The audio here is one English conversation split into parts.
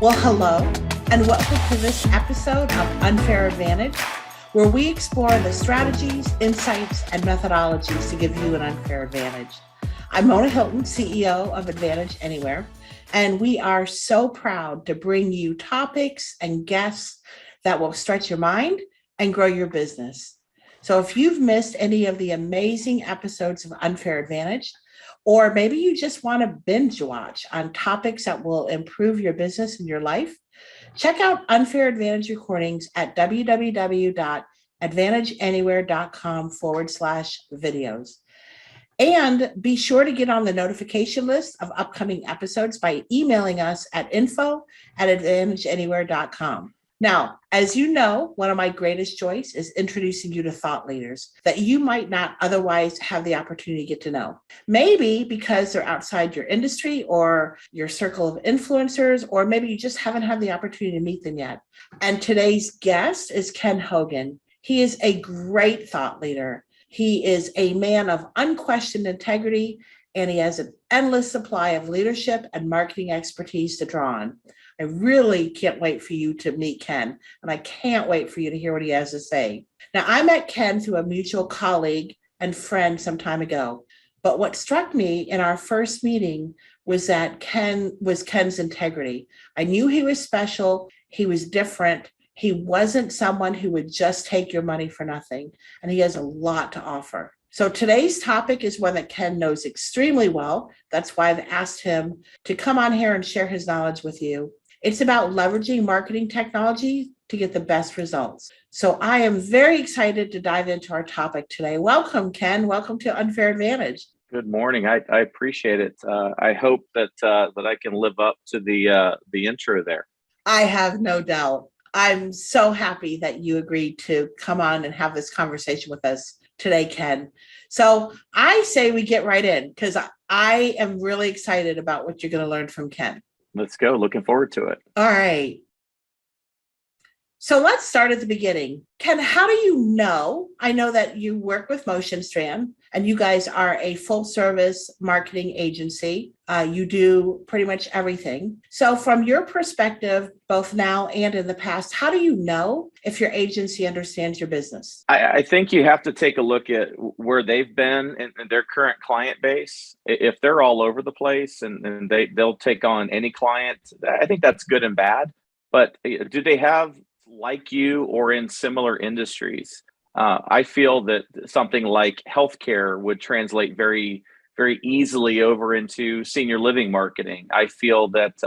Well, hello, and welcome to this episode of Unfair Advantage, where we explore the strategies, insights, and methodologies to give you an unfair advantage. I'm Mona Hilton, CEO of Advantage Anywhere, and we are so proud to bring you topics and guests that will stretch your mind and grow your business. So if you've missed any of the amazing episodes of Unfair Advantage, or maybe you just want to binge watch on topics that will improve your business and your life, check out Unfair Advantage recordings at www.advantageanywhere.com/videos. And be sure to get on the notification list of upcoming episodes by emailing us at info@advantageanywhere.com. Now, as you know, one of my greatest joys is introducing you to thought leaders that you might not otherwise have the opportunity to get to know. Maybe because they're outside your industry or your circle of influencers, or maybe you just haven't had the opportunity to meet them yet. And today's guest is Ken Hogan. He is a great thought leader. He is a man of unquestioned integrity, and he has an endless supply of leadership and marketing expertise to draw on. I really can't wait for you to meet Ken, and I can't wait for you to hear what he has to say. Now, I met Ken through a mutual colleague and friend some time ago, but what struck me in our first meeting was that Ken's integrity. I knew he was special, he was different, he wasn't someone who would just take your money for nothing, and he has a lot to offer. So today's topic is one that Ken knows extremely well. That's why I've asked him to come on here and share his knowledge with you. It's about leveraging marketing technology to get the best results. So I am very excited to dive into our topic today. Welcome, Ken. Welcome to Unfair Advantage. Good morning. I appreciate it. I hope that I can live up to the intro there. I have no doubt. I'm so happy that you agreed to come on and have this conversation with us today, Ken. So I say we get right in because I am really excited about what you're going to learn from Ken. Let's go. Looking forward to it. All right. So let's start at the beginning. Ken, how do you know? I know that you work with Motion Strand and you guys are a full service marketing agency. You do pretty much everything. So from your perspective, both now and in the past, how do you know if your agency understands your business? I think you have to take a look at where they've been and their current client base. If they're all over the place and they'll take on any client, I think that's good and bad. But do they have like you or in similar industries? I feel that something like healthcare would translate very, very easily over into senior living marketing. I feel that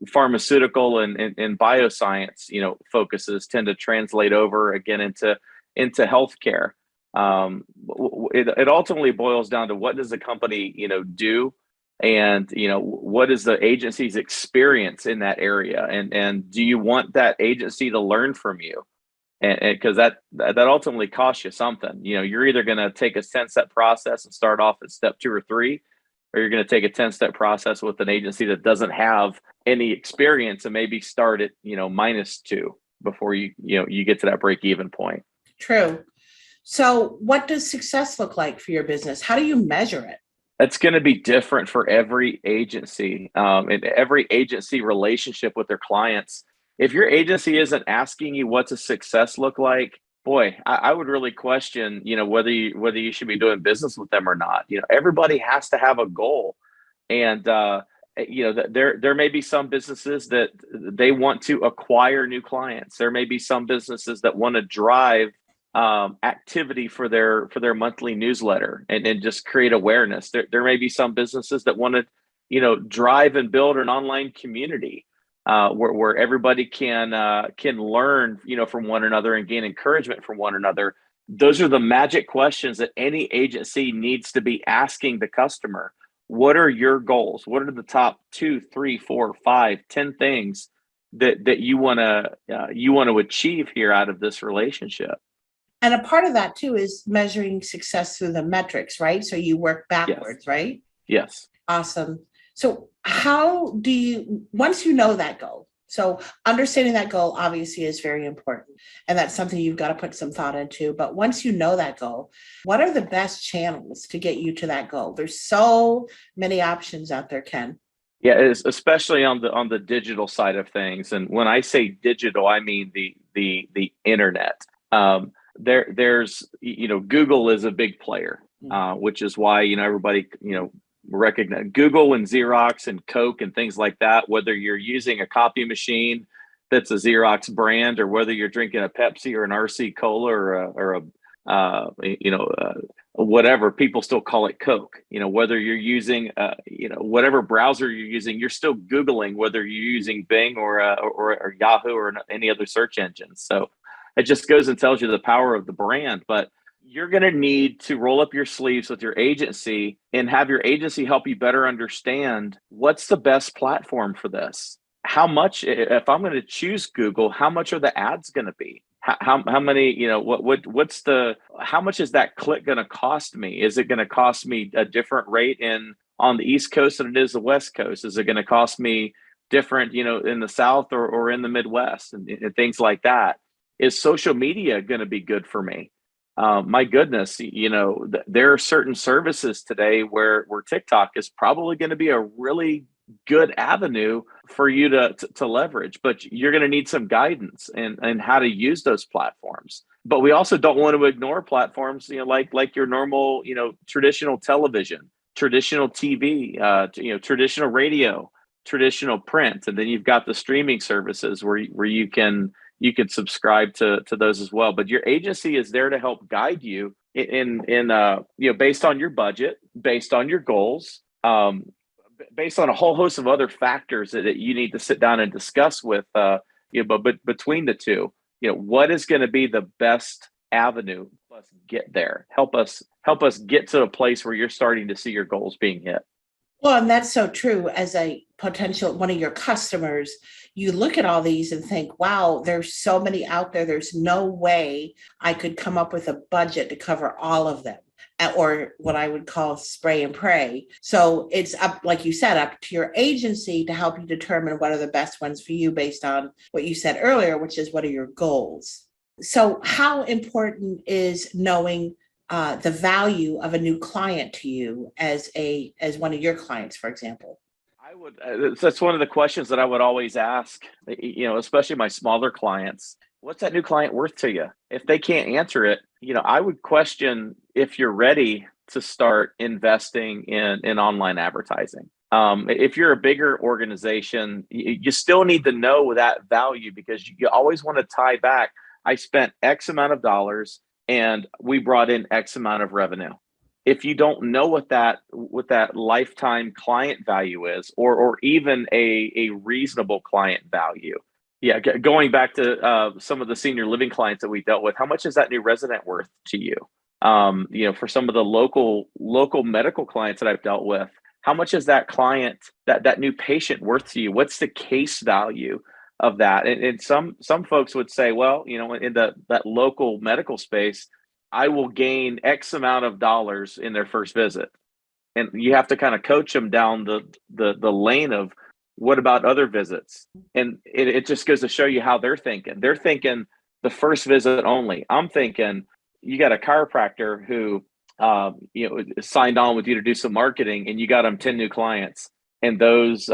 pharmaceutical and bioscience focuses tend to translate over again into healthcare. It ultimately boils down to what does the company do, and what is the agency's experience in that area, and do you want that agency to learn from you? And because that ultimately costs you something. You're either going to take a 10-step process and start off at step 2 or 3, or you're going to take a 10-step process with an agency that doesn't have any experience and maybe start at -2 before you get to that break-even point. True. So what does success look like for your business? How do you measure it? It's going to be different for every agency, and every agency relationship with their clients. If your agency isn't asking you what's a success look like, boy, I would really question, whether you should be doing business with them or not. Everybody has to have a goal, and there may be some businesses that they want to acquire new clients. There may be some businesses that want to drive activity for their monthly newsletter and just create awareness. There may be some businesses that want to drive and build an online community where everybody can learn from one another and gain encouragement from one another. Those are the magic questions that any agency needs to be asking the customer. What are your goals? What are the top 2, 3, 4, 5, 10 things that you want to achieve here out of this relationship? And a part of that too is measuring success through the metrics, right? So you work backwards, Yes. right? Yes. Awesome. So how do you, once you know that goal, so understanding that goal obviously is very important, and that's something you've got to put some thought into. But once you know that goal, what are the best channels to get you to that goal? There's so many options out there, Ken. Yeah, it's especially on the digital side of things. And when I say digital, I mean the internet. There's Google is a big player, which is why everybody recognize Google and Xerox and Coke and things like that. Whether you're using a copy machine that's a Xerox brand, or whether you're drinking a Pepsi or an RC Cola or a whatever, people still call it Coke. Whether you're using whatever browser you're using, you're still Googling, whether you're using Bing or Yahoo or any other search engine. So it just goes and tells you the power of the brand. But you're going to need to roll up your sleeves with your agency and have your agency help you better understand what's the best platform for this. How much, if I'm going to choose Google, how much are the ads going to be? How many, how much is that click going to cost me? Is it going to cost me a different rate on the East Coast than it is the West Coast? Is it going to cost me different, in the South or in the Midwest and things like that? Is social media going to be good for me? My goodness, there are certain services today where TikTok is probably going to be a really good avenue for you to leverage, but you're going to need some guidance and how to use those platforms. But we also don't want to ignore platforms, like your normal, traditional television, traditional TV, traditional radio, traditional print, and then you've got the streaming services where you can subscribe to those as well. But your agency is there to help guide you in based on your budget, based on your goals, based on a whole host of other factors that you need to sit down and discuss with, but between the two, what is going to be the best avenue? Let's get there. Help us get to a place where you're starting to see your goals being hit. Well, and that's so true. As a potential one of your customers, you look at all these and think, wow, there's so many out there. There's no way I could come up with a budget to cover all of them, or what I would call spray and pray. So it's up, like you said, up to your agency to help you determine what are the best ones for you based on what you said earlier, which is what are your goals. So how important is knowing the value of a new client to you as one of your clients, for example? I would. That's one of the questions that I would always ask. Especially my smaller clients. What's that new client worth to you? If they can't answer it, I would question if you're ready to start investing in online advertising. If you're a bigger organization, you still need to know that value, because you always want to tie back. I spent X amount of dollars and we brought in X amount of revenue. If you don't know what that lifetime client value is, or even a reasonable client value. Yeah, going back to some of the senior living clients that we dealt with, how much is that new resident worth to you? For some of the local medical clients that I've dealt with, how much is that client, that new patient worth to you? What's the case value of that? And some folks would say, well, in that local medical space, I will gain X amount of dollars in their first visit. And you have to kind of coach them down the lane of, what about other visits? And it just goes to show you how they're thinking. They're thinking the first visit only. I'm thinking you got a chiropractor who signed on with you to do some marketing, and you got them 10 new clients. And those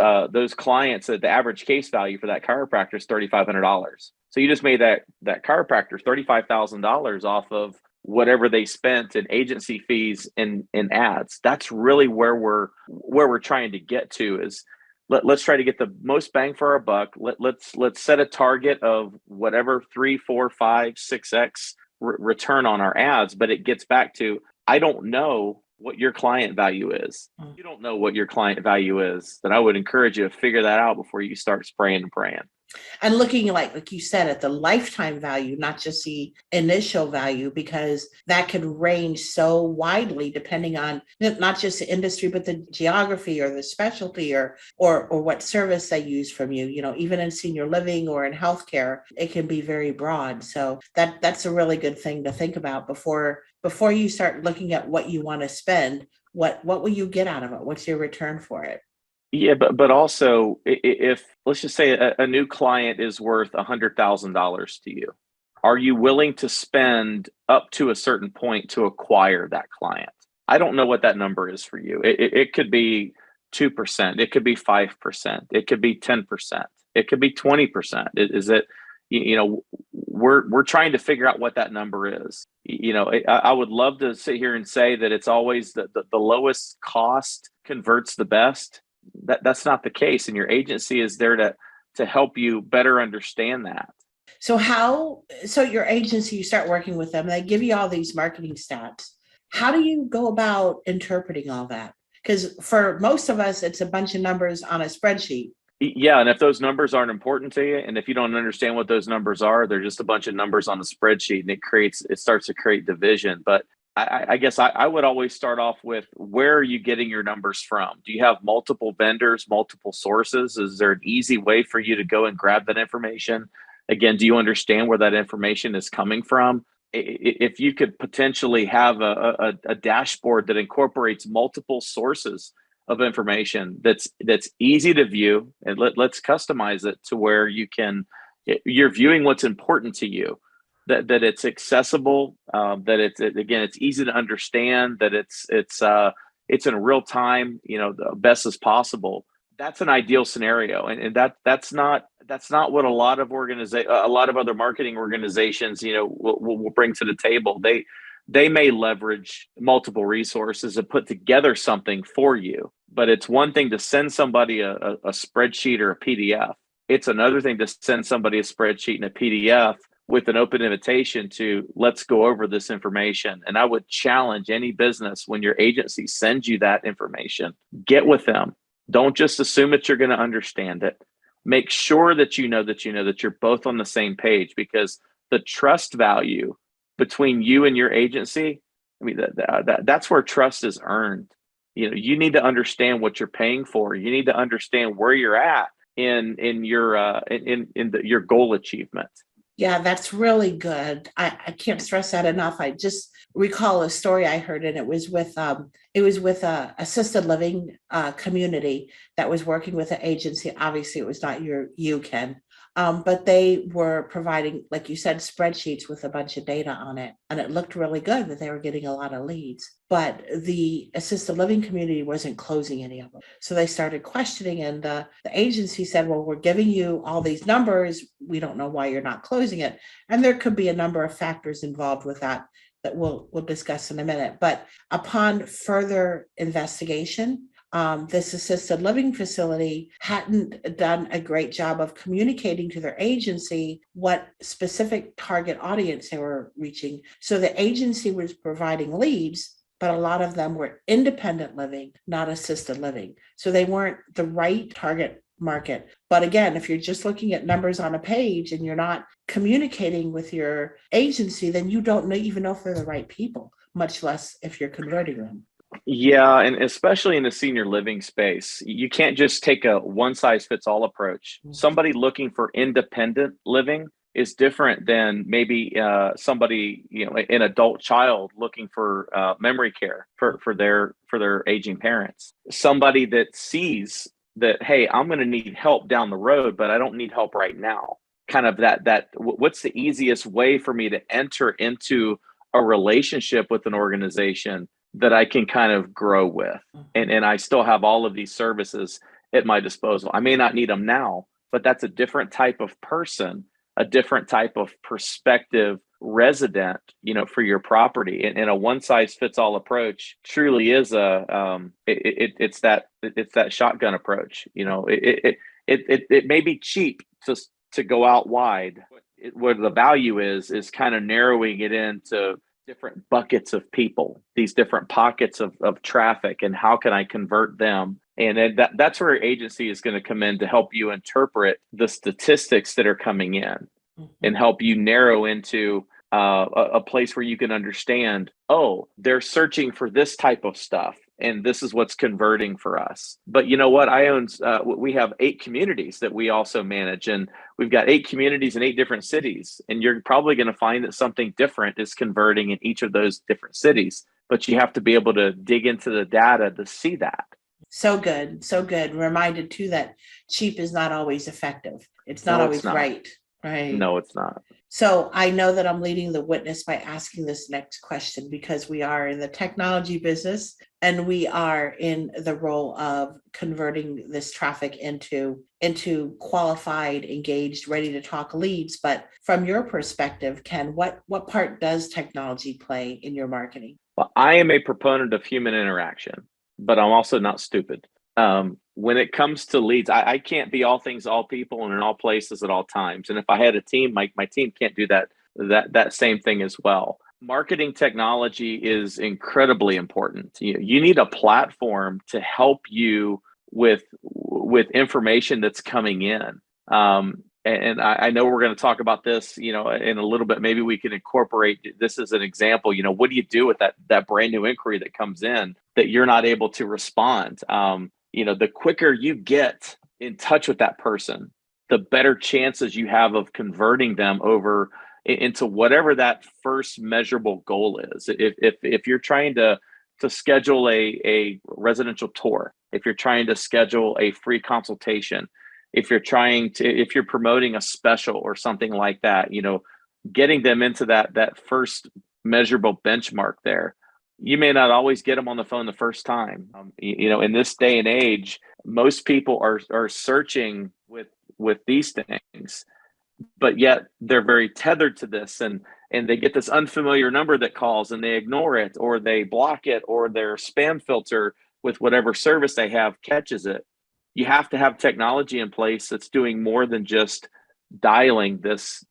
clients, the average case value for that chiropractor is $3,500. So you just made that chiropractor $35,000 off of whatever they spent in agency fees and ads. That's really where we're trying to get to, is let's try to get the most bang for our buck. Let's set a target of whatever 3, 4, 5, 6x return on our ads. But it gets back to, I don't know what your client value is. You don't know what your client value is, then I would encourage you to figure that out before you start spraying and praying. And looking, like you said, at the lifetime value, not just the initial value, because that could range so widely depending on not just the industry, but the geography or the specialty or what service they use from you. Even in senior living or in healthcare, it can be very broad. So that's a really good thing to think about before you start looking at what you want to spend. What will you get out of it? What's your return for it? Yeah, but also, if let's just say a new client is worth $100,000 to you, are you willing to spend up to a certain point to acquire that client? I don't know what that number is for you. It could be 2%. It could be 5%. It could be 10%. It could be 20%. Is it, we're trying to figure out what that number is. I would love to sit here and say that it's always the lowest cost converts the best. That's not the case. And your agency is there to help you better understand that. So your agency, you start working with them, they give you all these marketing stats. How do you go about interpreting all that? Because for most of us, it's a bunch of numbers on a spreadsheet. Yeah. And if those numbers aren't important to you, and if you don't understand what those numbers are, they're just a bunch of numbers on a spreadsheet, and it starts to create division. But I guess I would always start off with, where are you getting your numbers from? Do you have multiple vendors, multiple sources? Is there an easy way for you to go and grab that information? Again, do you understand where that information is coming from? If you could potentially have a dashboard that incorporates multiple sources of information that's easy to view, and let's customize it to where you're viewing what's important to you, that it's accessible, that it's easy to understand, that it's in real time, the best as possible. That's an ideal scenario, and that's not what a lot of other marketing organizations will bring to the table. They may leverage multiple resources and put together something for you, but it's one thing to send somebody a spreadsheet or a PDF. It's another thing to send somebody a spreadsheet and a PDF with an open invitation to, let's go over this information. And I would challenge any business, when your agency sends you that information, get with them. Don't just assume that you're going to understand it. Make sure that that you're both on the same page, because the trust value between you and your agency, that's where trust is earned. You need to understand what you're paying for. You need to understand where you're at in your goal achievement. Yeah, that's really good. I can't stress that enough. I just recall a story I heard, and it was with a assisted living community that was working with an agency. Obviously, it was not you, Ken, but they were providing, like you said, spreadsheets with a bunch of data on it, and it looked really good that they were getting a lot of leads. But the assisted living community wasn't closing any of them. So they started questioning, and the agency said, well, we're giving you all these numbers. We don't know why you're not closing it. And there could be a number of factors involved with that we'll discuss in a minute. But upon further investigation, this assisted living facility hadn't done a great job of communicating to their agency what specific target audience they were reaching. So the agency was providing leads, but a lot of them were independent living, not assisted living. So they weren't the right target market. But again, if you're just looking at numbers on a page and you're not communicating with your agency, then you don't even know if they're the right people, much less if you're converting them. Yeah, and especially in the senior living space, you can't just take a one-size-fits-all approach. Somebody looking for independent living is different than maybe somebody, an adult child looking for memory care for their aging parents. Somebody that sees that, hey, I'm going to need help down the road, but I don't need help right now. Kind of that what's the easiest way for me to enter into a relationship with an organization that I can kind of grow with, and I still have all of these services at my disposal. I may not need them now, but that's a different type of person, a different type of perspective resident, for your property. And a one size fits all approach truly is it's that shotgun approach. It may be cheap to go out wide. Where the value is kind of narrowing it into different buckets of people, these different pockets of traffic, and how can I convert them? And that's where your agency is going to come in to help you interpret the statistics that are coming in, and help you narrow into a place where you can understand, oh, they're searching for this type of stuff, and this is what's converting for us. But you know what? We have 8 communities that we also manage, and we've got 8 communities in 8 different cities. And you're probably going to find that something different is converting in each of those different cities, but you have to be able to dig into the data to see that. So good. So good. Reminded too that cheap is not always effective. It's not always right. Right. No, it's not. So I know that I'm leading the witness by asking this next question, because we are in the technology business, and we are in the role of converting this traffic into qualified, engaged, ready to talk leads. But from your perspective, Ken, what part does technology play in your marketing? Well, I am a proponent of human interaction, but I'm also not stupid. When it comes to leads, I can't be all things, all people, and in all places at all times. And if I had a team, my team can't do that same thing as well. Marketing technology is incredibly important. You need a platform to help you with information that's coming in. And I know we're going to talk about this, in a little bit. Maybe we can incorporate this as an example. What do you do with that brand new inquiry that comes in that you're not able to respond? The quicker you get in touch with that person, the better chances you have of converting them over into whatever that first measurable goal is. If you're trying to schedule a residential tour, if you're trying to schedule a free consultation, if you're promoting a special or something like that, getting them into that first measurable benchmark there. You may not always get them on the phone the first time. In this day and age, most people are searching with these things, but yet they're very tethered to this, and they get this unfamiliar number that calls and they ignore it, or they block it, or their spam filter with whatever service they have catches it. You have to have technology in place that's doing more than just dialing this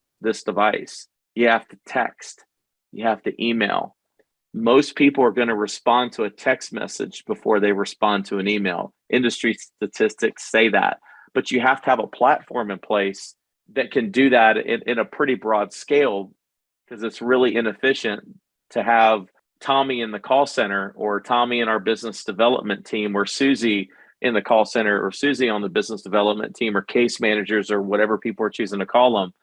device. You have to text, you have to email. Most people are going to respond to a text message before they respond to an email. Industry statistics say that, but you have to have a platform in place that can do that in a pretty broad scale, because it's really inefficient to have Tommy in the call center, or Tommy in our business development team, or Susie in the call center, or Susie on the business development team, or case managers, or whatever people are choosing to call them,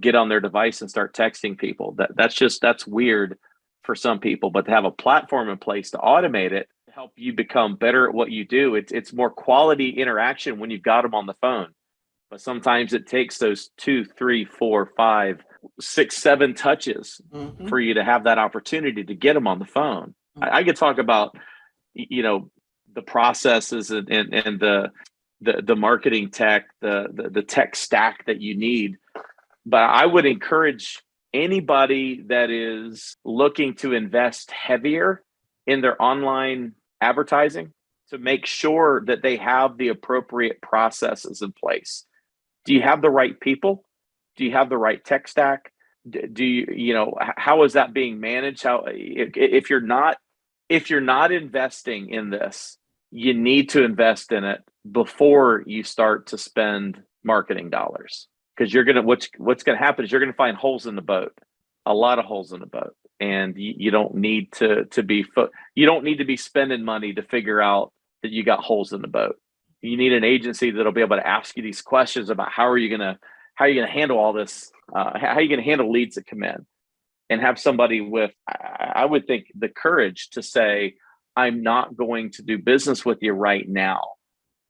get on their device and start texting people. That's weird for some people. But to have a platform in place to automate it, to help you become better at what you do, it's more quality interaction when you've got them on the phone. But sometimes it takes those 2, 3, 4, 5, 6, 7 touches for you to have that opportunity to get them on the phone. I could talk about, the processes and the marketing tech, the tech stack that you need. But I would encourage anybody that is looking to invest heavier in their online advertising to make sure that they have the appropriate processes in place. Do you have the right people? Do you have the right tech stack? Do you, how is that being managed? If you're not investing in this, you need to invest in it before you start to spend marketing dollars, because what's going to happen is you're going to find holes in the boat, a lot of holes in the boat, and you don't need to be spending money to figure out that you got holes in the boat. You need an agency that'll be able to ask you these questions about how are you going to handle all this, how are you going to handle leads that come in, and have somebody with, I would think, the courage to say, I'm not going to do business with you right now.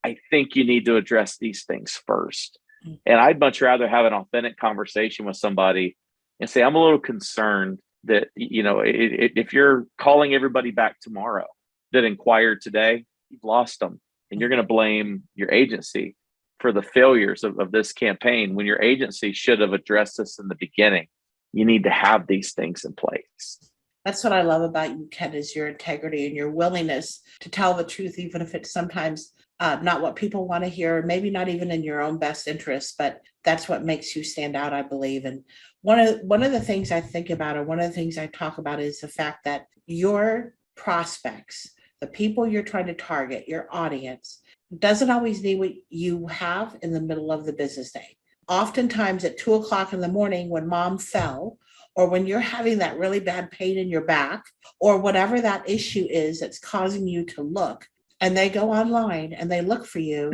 I think you need to address these things first. And I'd much rather have an authentic conversation with somebody and say, I'm a little concerned that, if you're calling everybody back tomorrow that inquired today, you've lost them. And you're going to blame your agency for the failures of this campaign, when your agency should have addressed this in the beginning. You need to have these things in place. That's what I love about you, Ken, is your integrity and your willingness to tell the truth, even if it's sometimes not what people want to hear, maybe not even in your own best interest, but that's what makes you stand out, I believe. And one of the things I think about, or one of the things I talk about, is the fact that your prospects, the people you're trying to target, your audience, doesn't always need what you have in the middle of the business day. Oftentimes at 2:00 in the morning, when mom fell, or when you're having that really bad pain in your back, or whatever that issue is that's causing you to look, and they go online and they look for you,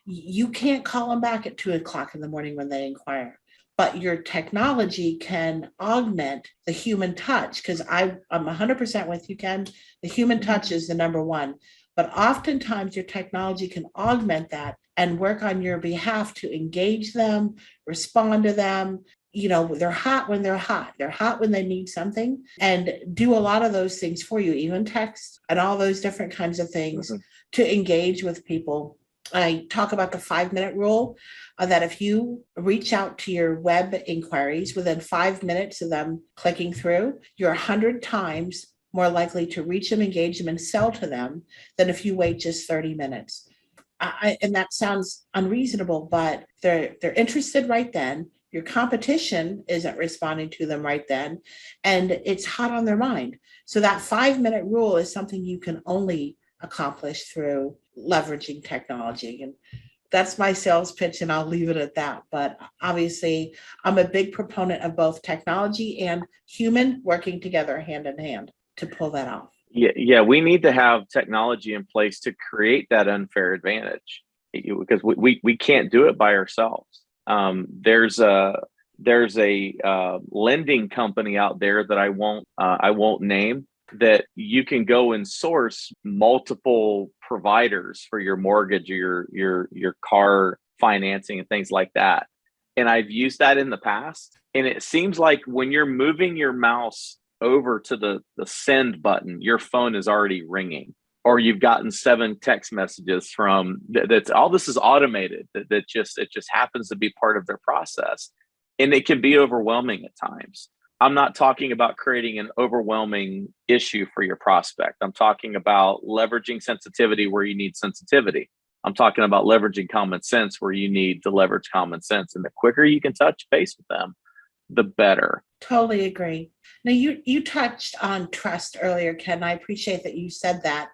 you can't call them back at 2:00 in the morning when they inquire. But your technology can augment the human touch, because I'm 100% with you, Ken. The human touch is the number one. But oftentimes your technology can augment that and work on your behalf to engage them, respond to them, they're hot when they're hot. They're hot when they need something, and do a lot of those things for you, even text and all those different kinds of things to engage with people. I talk about the 5-minute rule, that if you reach out to your web inquiries within 5 minutes of them clicking through, you're 100 times more likely to reach them, engage them, and sell to them than if you wait just 30 minutes. And that sounds unreasonable, but they're interested right then. Your competition isn't responding to them right then, and it's hot on their mind. So that 5-minute rule is something you can only accomplish through leveraging technology. And that's my sales pitch, and I'll leave it at that. But obviously, I'm a big proponent of both technology and human working together hand in hand to pull that off. Yeah, we need to have technology in place to create that unfair advantage, because we can't do it by ourselves. There's a lending company out there that I won't name, that you can go and source multiple providers for your mortgage or your car financing and things like that. And I've used that in the past, and it seems like when you're moving your mouse over to the send button, your phone is already ringing, or you've gotten 7 text messages from that's all. This is automated. It just happens to be part of their process, and it can be overwhelming at times. I'm not talking about creating an overwhelming issue for your prospect. I'm talking about leveraging sensitivity where you need sensitivity. I'm talking about leveraging common sense where you need to leverage common sense. And the quicker you can touch base with them, the better. Totally agree. Now, you touched on trust earlier, Ken. I appreciate that you said that.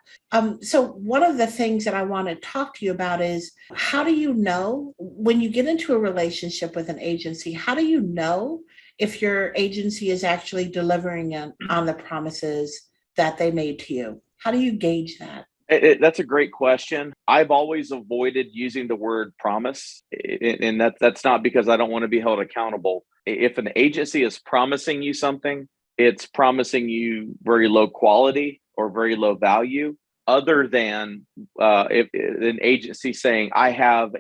So one of the things that I want to talk to you about is, how do you know when you get into a relationship with an agency, how do you know if your agency is actually delivering on the promises that they made to you? How do you gauge that? That's a great question. I've always avoided using the word promise, and that's not because I don't want to be held accountable. If an agency is promising you something, it's promising you very low quality or very low value, other than if an agency saying, I have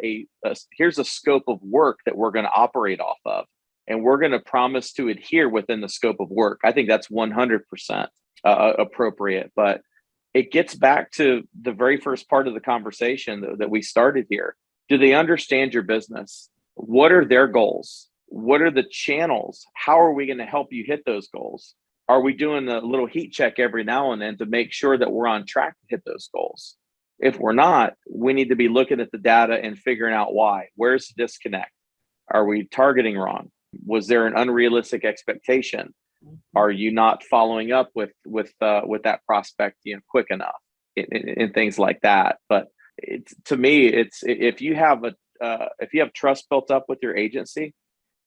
here's a scope of work that we're going to operate off of, and we're going to promise to adhere within the scope of work. I think that's 100% appropriate. But it gets back to the very first part of the conversation that we started here. Do they understand your business? What are their goals? What are the channels? How are we going to help you hit those goals? Are we doing a little heat check every now and then to make sure that we're on track to hit those goals? If we're not, we need to be looking at the data and figuring out why. Where's the disconnect? Are we targeting wrong? Was there an unrealistic expectation? Are you not following up with that prospect quick enough, and things like that? But to me, it's if you have trust built up with your agency,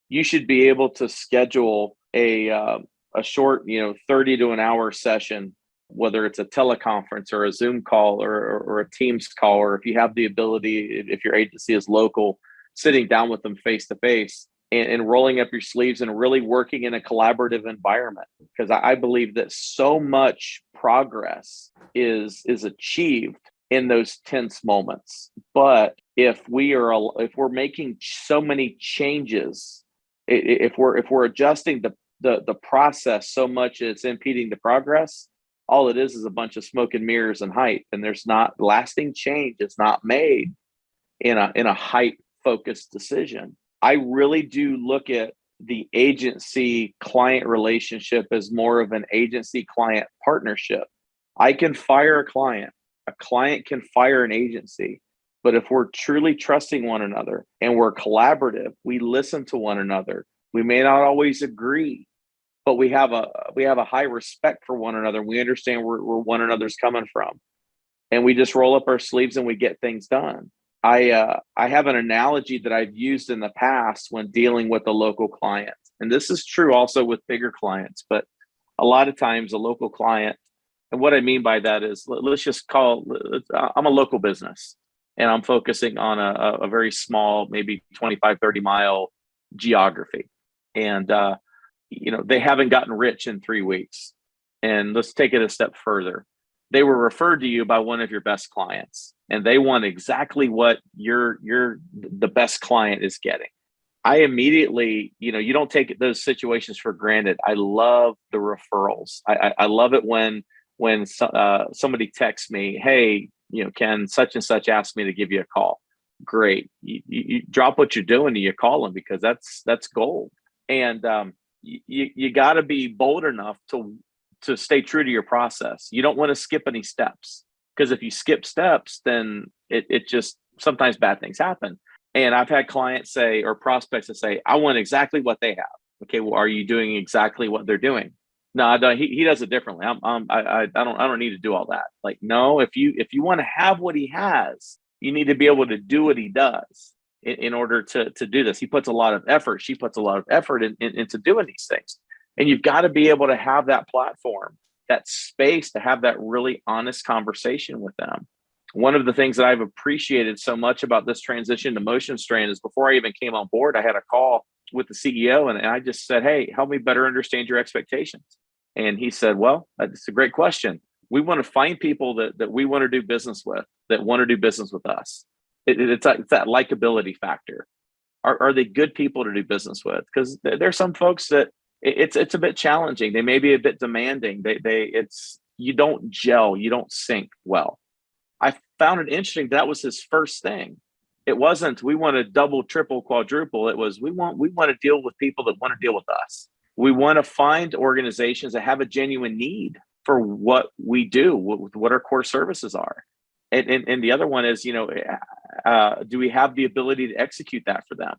you should be able to schedule a short 30 to an hour session, whether it's a teleconference or a Zoom call or a Teams call, or if you have the ability, if your agency is local, sitting down with them face to face. And rolling up your sleeves and really working in a collaborative environment, because I believe that so much progress is achieved in those tense moments. But if we're making so many changes, if we're adjusting the process so much it's impeding the progress, all it is a bunch of smoke and mirrors and hype, and there's not lasting change. It's not made in a hype focused decision. I really do look at the agency client relationship as more of an agency client partnership. I can fire a client can fire an agency, but if we're truly trusting one another and we're collaborative, we listen to one another. We may not always agree, but we have a high respect for one another. We understand where one another's coming from, and we just roll up our sleeves and we get things done. I have an analogy that I've used in the past when dealing with a local client. And this is true also with bigger clients, but a lot of times a local client, and what I mean by that is, I'm a local business and I'm focusing on a very small, maybe 25, 30 mile geography. And, they haven't gotten rich in 3 weeks. And let's take it a step further. They were referred to you by one of your best clients, and they want exactly what the best client is getting. I immediately, you don't take those situations for granted. I love the referrals. I love it when somebody texts me, hey, Ken, such and such asked me to give you a call. Great. You drop what you're doing and you call them, because that's gold. And you got to be bold enough to stay true to your process. You don't want to skip any steps, because if you skip steps, then it just, sometimes bad things happen. And I've had clients say, or prospects that say, I want exactly what they have. Okay, well, are you doing exactly what they're doing? No, I don't. He does it differently. I don't need to do all that. Like, no, if you want to have what he has, you need to be able to do what he does in order to do this. He puts a lot of effort. She puts a lot of effort into doing these things. And you've got to be able to have that platform, that space to have that really honest conversation with them. One of the things that I've appreciated so much about this transition to Motion Strand is, before I even came on board, I had a call with the CEO and I just said, hey, help me better understand your expectations. And he said, well, that's a great question. We want to find people that we want to do business with, that want to do business with us. It's that likability factor. Are they good people to do business with? Because there's some folks that it's a bit challenging. They may be a bit demanding. You don't gel, you don't sync well. I found it interesting. That was his first thing. It wasn't, we want to double, triple, quadruple. It was, we want to deal with people that want to deal with us. We want to find organizations that have a genuine need for what we do, what our core services are. And the other one is, do we have the ability to execute that for them?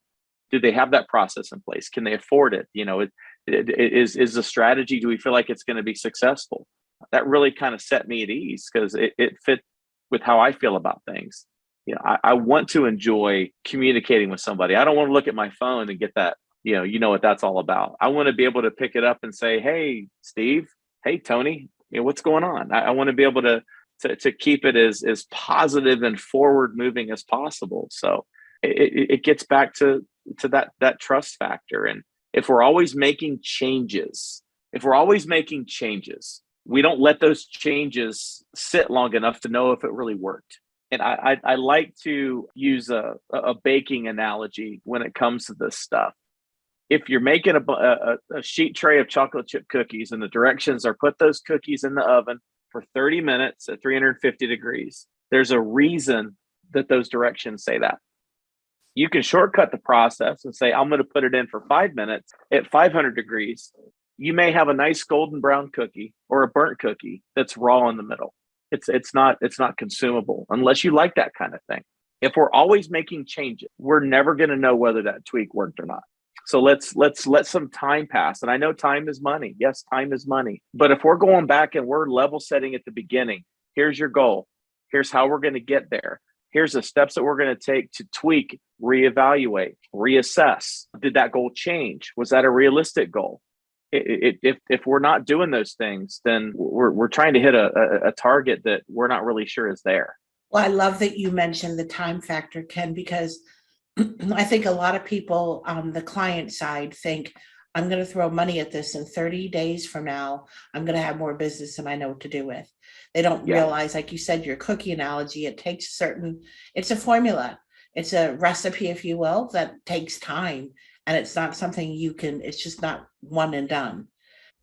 Do they have that process in place? Can they afford it? Is the strategy, do we feel like it's going to be successful? That really kind of set me at ease, because it fit with how I feel about things. I want to enjoy communicating with somebody. I don't want to look at my phone and get that, what that's all about. I want to be able to pick it up and say, hey, Steve, hey, Tony, what's going on? I want to be able to keep it as positive and forward moving as possible. So it gets back to that trust factor. And if we're always making changes, we don't let those changes sit long enough to know if it really worked. And I like to use a baking analogy when it comes to this stuff. If you're making a sheet tray of chocolate chip cookies, and the directions are put those cookies in the oven for 30 minutes at 350 degrees, there's a reason that those directions say that. You can shortcut the process and say, I'm going to put it in for 5 minutes at 500 degrees. You may have a nice golden brown cookie or a burnt cookie that's raw in the middle. It's not consumable unless you like that kind of thing. If we're always making changes, we're never going to know whether that tweak worked or not. So let's let some time pass. And I know time is money. Yes, time is money. But if we're going back and we're level setting at the beginning, here's your goal. Here's how we're going to get there. Here's the steps that we're going to take to tweak, reevaluate, reassess. Did that goal change? Was that a realistic goal? If we're not doing those things, then we're trying to hit a target that we're not really sure is there. Well, I love that you mentioned the time factor, Ken, because I think a lot of people on the client side think, I'm going to throw money at this, and 30 days from now, I'm going to have more business than I know what to do with. They don't realize, like you said, your cookie analogy, it's a formula. It's a recipe, if you will, that takes time. And it's not something it's just not one and done.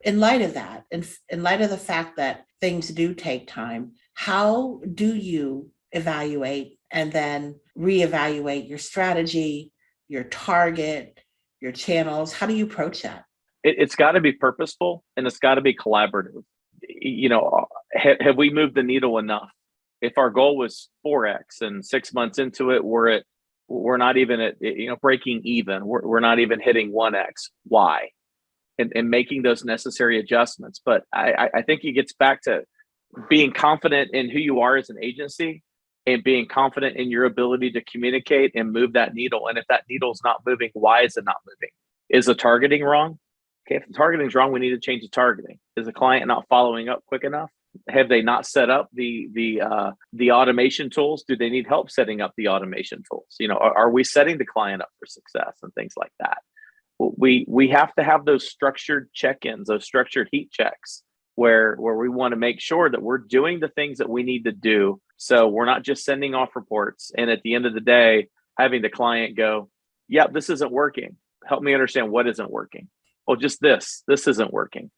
In light of that, in light of the fact that things do take time, how do you evaluate and then reevaluate your strategy, your target, your channels? How do you approach that? It's got to be purposeful, and it's got to be collaborative. Have we moved the needle enough? If our goal was 4x and 6 months into it, we're not even at breaking even. We're not even hitting 1x. Why? And making those necessary adjustments. But I think it gets back to being confident in who you are as an agency, and being confident in your ability to communicate and move that needle. And if that needle is not moving, why is it not moving? Is the targeting wrong? Okay, if the targeting is wrong, we need to change the targeting. Is the client not following up quick enough? Have they not set up the automation tools? Do they need help setting up the automation tools? Are we setting the client up for success and things like that? We have to have those structured check-ins, those structured heat checks, where we want to make sure that we're doing the things that we need to do. So we're not just sending off reports, and at the end of the day, having the client go, Yeah, this isn't working. Help me understand what isn't working. Well, just this isn't working.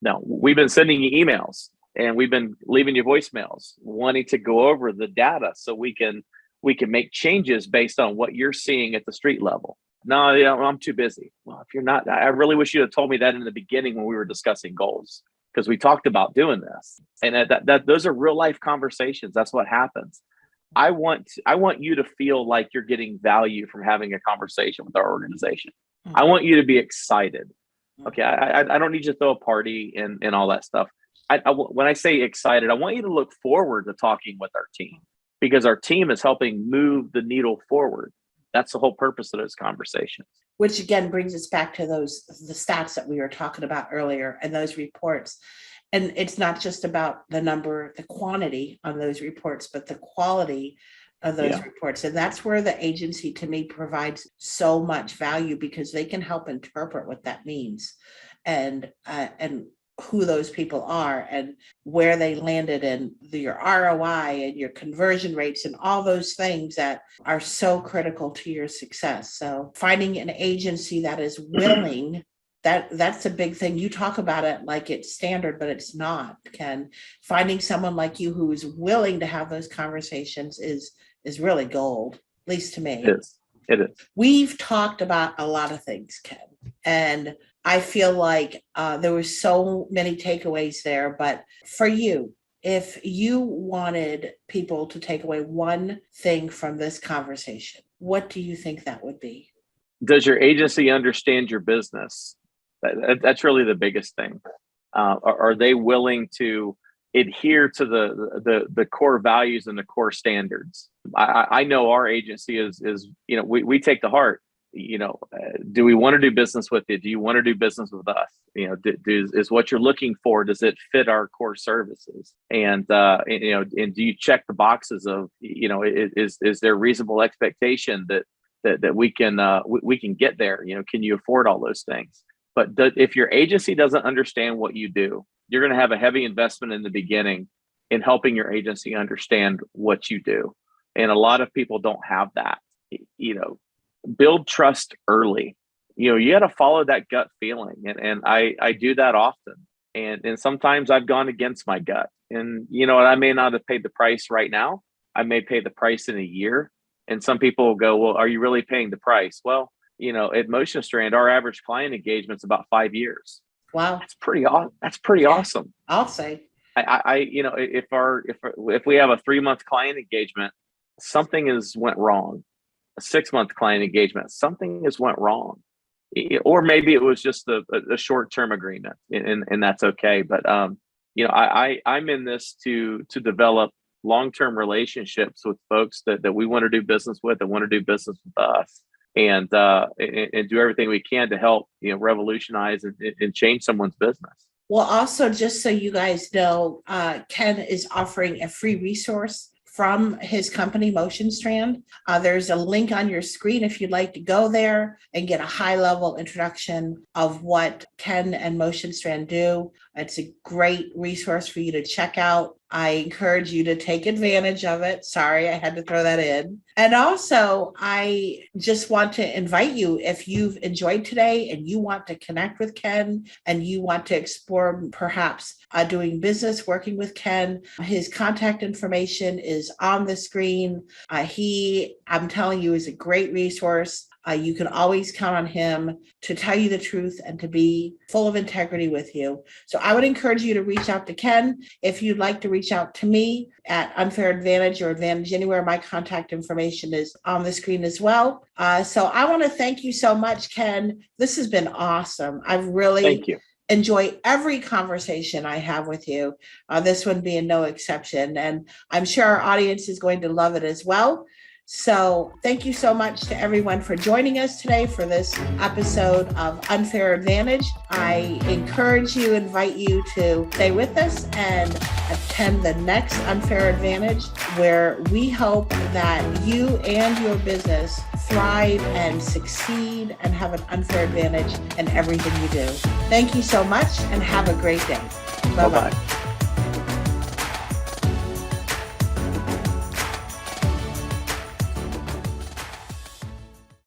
No, we've been sending you emails and we've been leaving you voicemails wanting to go over the data so we can make changes based on what you're seeing at the street level. No, I'm too busy. Well, if you're not, I really wish you had told me that in the beginning when we were discussing goals, because we talked about doing this. And that those are real life conversations. That's what happens. I want you to feel like you're getting value from having a conversation with our organization. I want you to be excited. Okay, I don't need you to throw a party and all that stuff. When I say excited, I want you to look forward to talking with our team, because our team is helping move the needle forward. That's the whole purpose of those conversations. Which again brings us back to the stats that we were talking about earlier and those reports. And it's not just about the number, the quantity on those reports, but the quality of those reports. And that's where the agency, to me, provides so much value, because they can help interpret what that means and who those people are and where they landed and your ROI and your conversion rates and all those things that are so critical to your success. So finding an agency that is willing, that's a big thing. You talk about it like it's standard, but it's not, Ken. Finding someone like you who is willing to have those conversations is really gold, at least to me. It is. We've talked about a lot of things, Ken, and I feel like there were so many takeaways there. But for you, if you wanted people to take away one thing from this conversation, what do you think that would be? Does your agency understand your business? That's really the biggest thing. Are they willing to adhere to the core values and the core standards? I know our agency is we take to heart. Do we want to do business with you? Do you want to do business with us? Is what you're looking for, does it fit our core services? And and do you check the boxes of is there reasonable expectation that we can get there? Can you afford all those things? But if your agency doesn't understand what you do, you're going to have a heavy investment in the beginning in helping your agency understand what you do. And a lot of people don't have that. Build trust early. You got to follow that gut feeling. And I do that often. And sometimes I've gone against my gut. And I may not have paid the price right now. I may pay the price in a year. And some people will go, well, are you really paying the price? Well, at Motion Strand, our average client engagement is about 5 years. Wow. That's pretty awesome. I'll say. If we have a 3-month client engagement, something has went wrong. A 6-month client engagement, something has went wrong. Or maybe it was just a short-term agreement, and that's okay. But I'm in this to develop long-term relationships with folks that we want to do business with, that want to do business with us, and do everything we can to help revolutionize and change someone's business. Well, also, just so you guys know, Ken is offering a free resource from his company, Motion Strand. There's a link on your screen if you'd like to go there and get a high-level introduction of what Ken and Motion Strand do. It's a great resource for you to check out. I encourage you to take advantage of it. Sorry, I had to throw that in. And also, I just want to invite you, if you've enjoyed today and you want to connect with Ken and you want to explore perhaps doing business, working with Ken, his contact information is on the screen. I'm telling you, is a great resource. You can always count on him to tell you the truth and to be full of integrity with you. So I would encourage you to reach out to Ken. If you'd like to reach out to me at Unfair Advantage or Advantage Anywhere, my contact information is on the screen as well. So I want to thank you so much, Ken. This has been awesome. I've really enjoy every conversation I have with you, this one being no exception. And I'm sure our audience is going to love it as well. So thank you so much to everyone for joining us today for this episode of Unfair Advantage. I invite you to stay with us and attend the next Unfair Advantage, where we hope that you and your business thrive and succeed and have an unfair advantage in everything you do. Thank you so much and have a great day. Bye-bye.